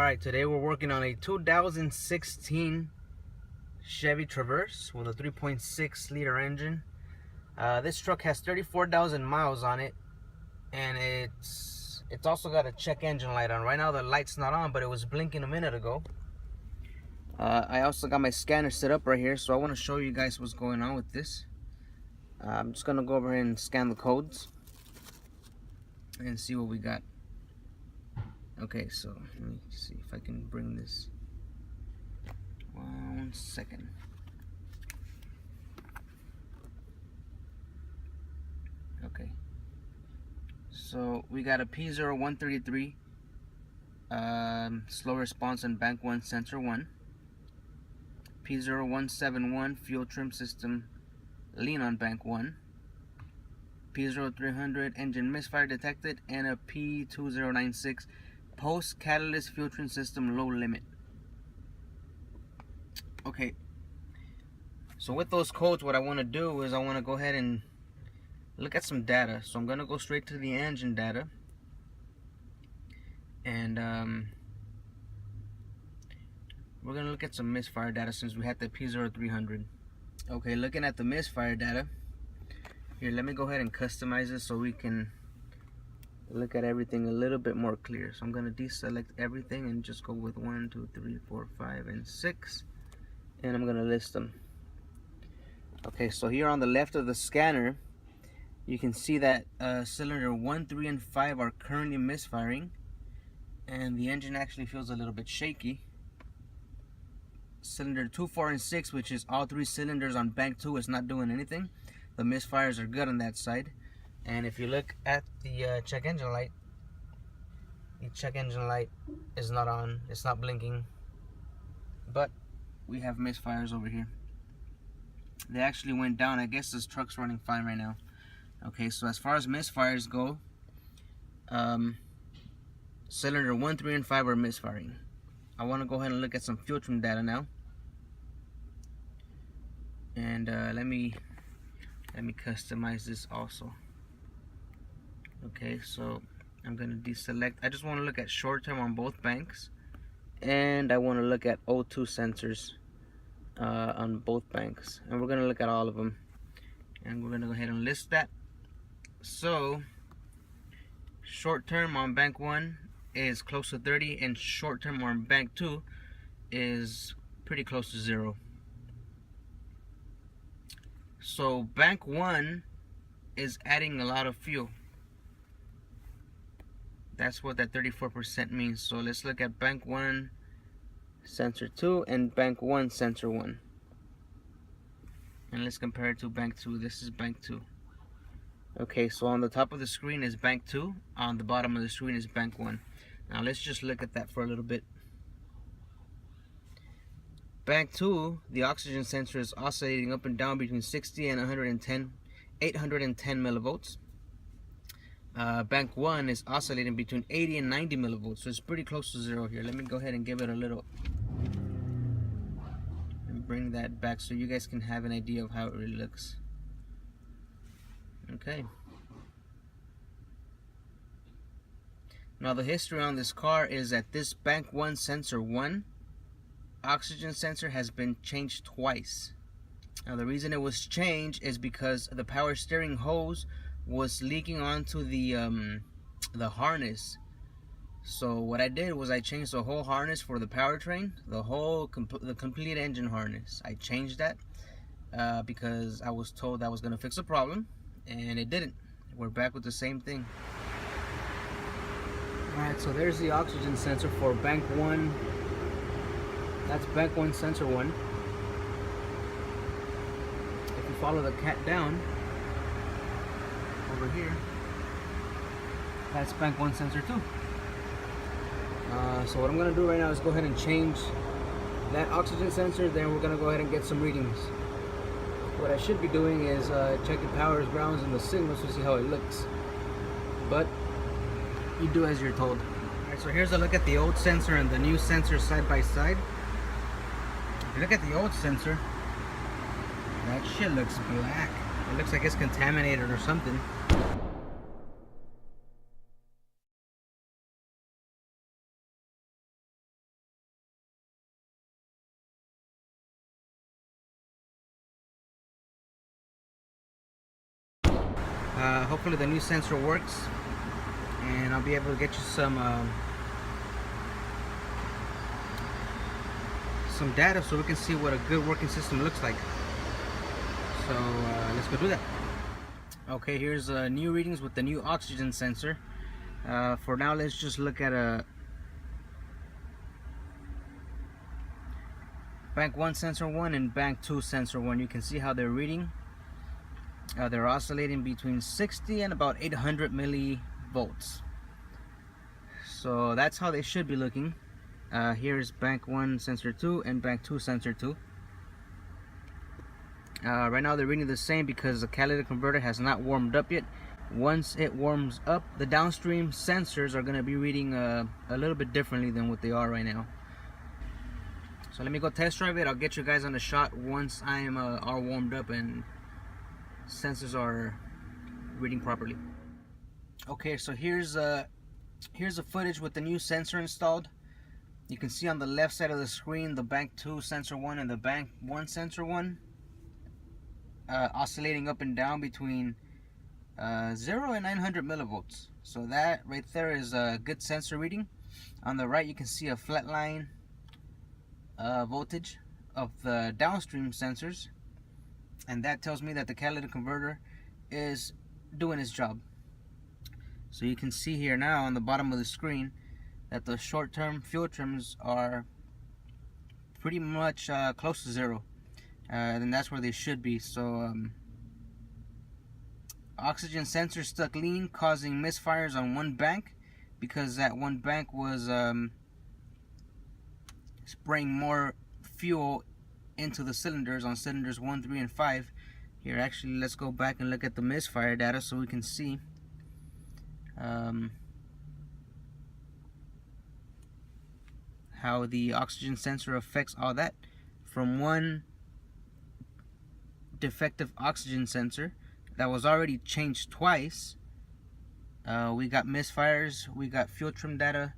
Alright, today we're working on a 2016 Chevy Traverse with a 3.6 liter engine. This truck has 34,000 miles on it, and it's also got a check engine light on. Right now the light's not on, but it was blinking a minute ago. I also got my scanner set up right here, so I want to show you guys what's going on with this. I'm just gonna go over here and scan the codes and see what we got. Okay, so let me see if I can bring this. 1 second. Okay, so we got a P0133 slow response on bank 1 sensor 1, P0171 fuel trim system lean on bank 1, P0300 engine misfire detected, and a P2096 post catalyst fuel trim system low limit. Okay, so with those codes, what I want to do is I want to go ahead and look at some data. So I'm going to go straight to the engine data, and we're going to look at some misfire data since we had the P0300. Okay, looking at the misfire data here, let me go ahead and customize it so we can look at everything a little bit more clear. So I'm going to deselect everything and just go with 1, 2, 3, 4, 5, and 6, and I'm going to list them. Okay, so here on the left of the scanner, you can see that cylinder 1, 3, and 5 are currently misfiring, and the engine actually feels a little bit shaky. Cylinder 2, 4, and 6, which is all 3 cylinders on bank 2, is not doing anything. The misfires are good on that side. And if you look at the check engine light, the check engine light is not on, it's not blinking, but we have misfires over here. They actually went down. I guess this truck's running fine right now. Okay, so as far as misfires go, cylinder 1, 3, and 5 are misfiring. I want to go ahead and look at some fuel trim data now, and let me customize this also. Okay, so I'm gonna deselect. I just want to look at short term on both banks, and I want to look at O2 sensors on both banks, and we're gonna look at all of them, and we're gonna go ahead and list that. So short term on bank 1 is close to 30, and short term on bank 2 is pretty close to 0. So bank 1 is adding a lot of fuel. That's what that 34% means. So let's look at bank 1 sensor 2 and bank 1 sensor 1, and let's compare it to bank 2. This is bank 2. Okay, so on the top of the screen is bank 2, on the bottom of the screen is bank 1. Now let's just look at that for a little bit. Bank 2, the oxygen sensor is oscillating up and down between 60 and 810 millivolts. Bank 1 is oscillating between 80 and 90 millivolts, so it's pretty close to 0 here. Let me go ahead and give it a little, and bring that back so you guys can have an idea of how it really looks. Okay. Now the history on this car is that this bank 1 sensor 1 oxygen sensor has been changed twice. Now the reason it was changed is because the power steering hose was leaking onto the harness. So what I did was I changed the whole harness for the powertrain, the complete engine harness. I changed that because I was told that was going to fix the problem, and it didn't. We're back with the same thing. Alright, so there's the oxygen sensor for bank 1. That's bank 1 sensor 1. If you follow the cat down over here, that's bank 1 sensor 2. So what I'm going to do right now is go ahead and change that oxygen sensor, then we're going to go ahead and get some readings. What I should be doing is checking powers, grounds, and the signals to see how it looks, but you do as you're told. Alright, so here's a look at the old sensor and the new sensor side by side. If you look at the old sensor, that shit looks black. It looks like it's contaminated or something. Hopefully the new sensor works, and I'll be able to get you some data so we can see what a good working system looks like. So let's go do that. Okay, here's new readings with the new oxygen sensor. For now, let's just look at a bank 1 sensor 1 and bank 2 sensor 1. You can see how they're reading. They're oscillating between 60 and about 800 millivolts. So that's how they should be looking. Here's bank 1 sensor 2 and bank 2 sensor 2. Right now they're reading the same because the catalytic converter has not warmed up yet. Once it warms up, the downstream sensors are going to be reading a little bit differently than what they are right now. So let me go test drive it. I'll get you guys on the shot once I am all warmed up and sensors are reading properly. Okay, so here's the footage with the new sensor installed. You can see on the left side of the screen the bank 2 sensor 1 and the bank 1 sensor 1 oscillating up and down between 0 and 900 millivolts. So that right there is a good sensor reading. On the right you can see a flat line voltage of the downstream sensors, and that tells me that the catalytic converter is doing its job. So you can see here now on the bottom of the screen that the short-term fuel trims are pretty much close to 0, and that's where they should be. So oxygen sensor stuck lean, causing misfires on one bank because that one bank was spraying more fuel into the cylinders on cylinders 1, 3, and 5. Here, actually, let's go back and look at the misfire data so we can see how the oxygen sensor affects all that. From one defective oxygen sensor that was already changed twice, we got misfires, we got fuel trim data,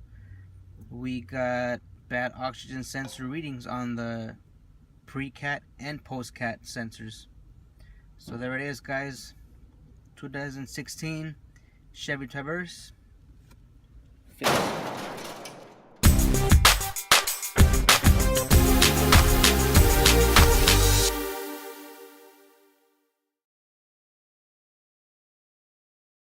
we got bad oxygen sensor readings on the pre-cat and post-cat sensors. So there it is, guys. 2016 Chevy Traverse.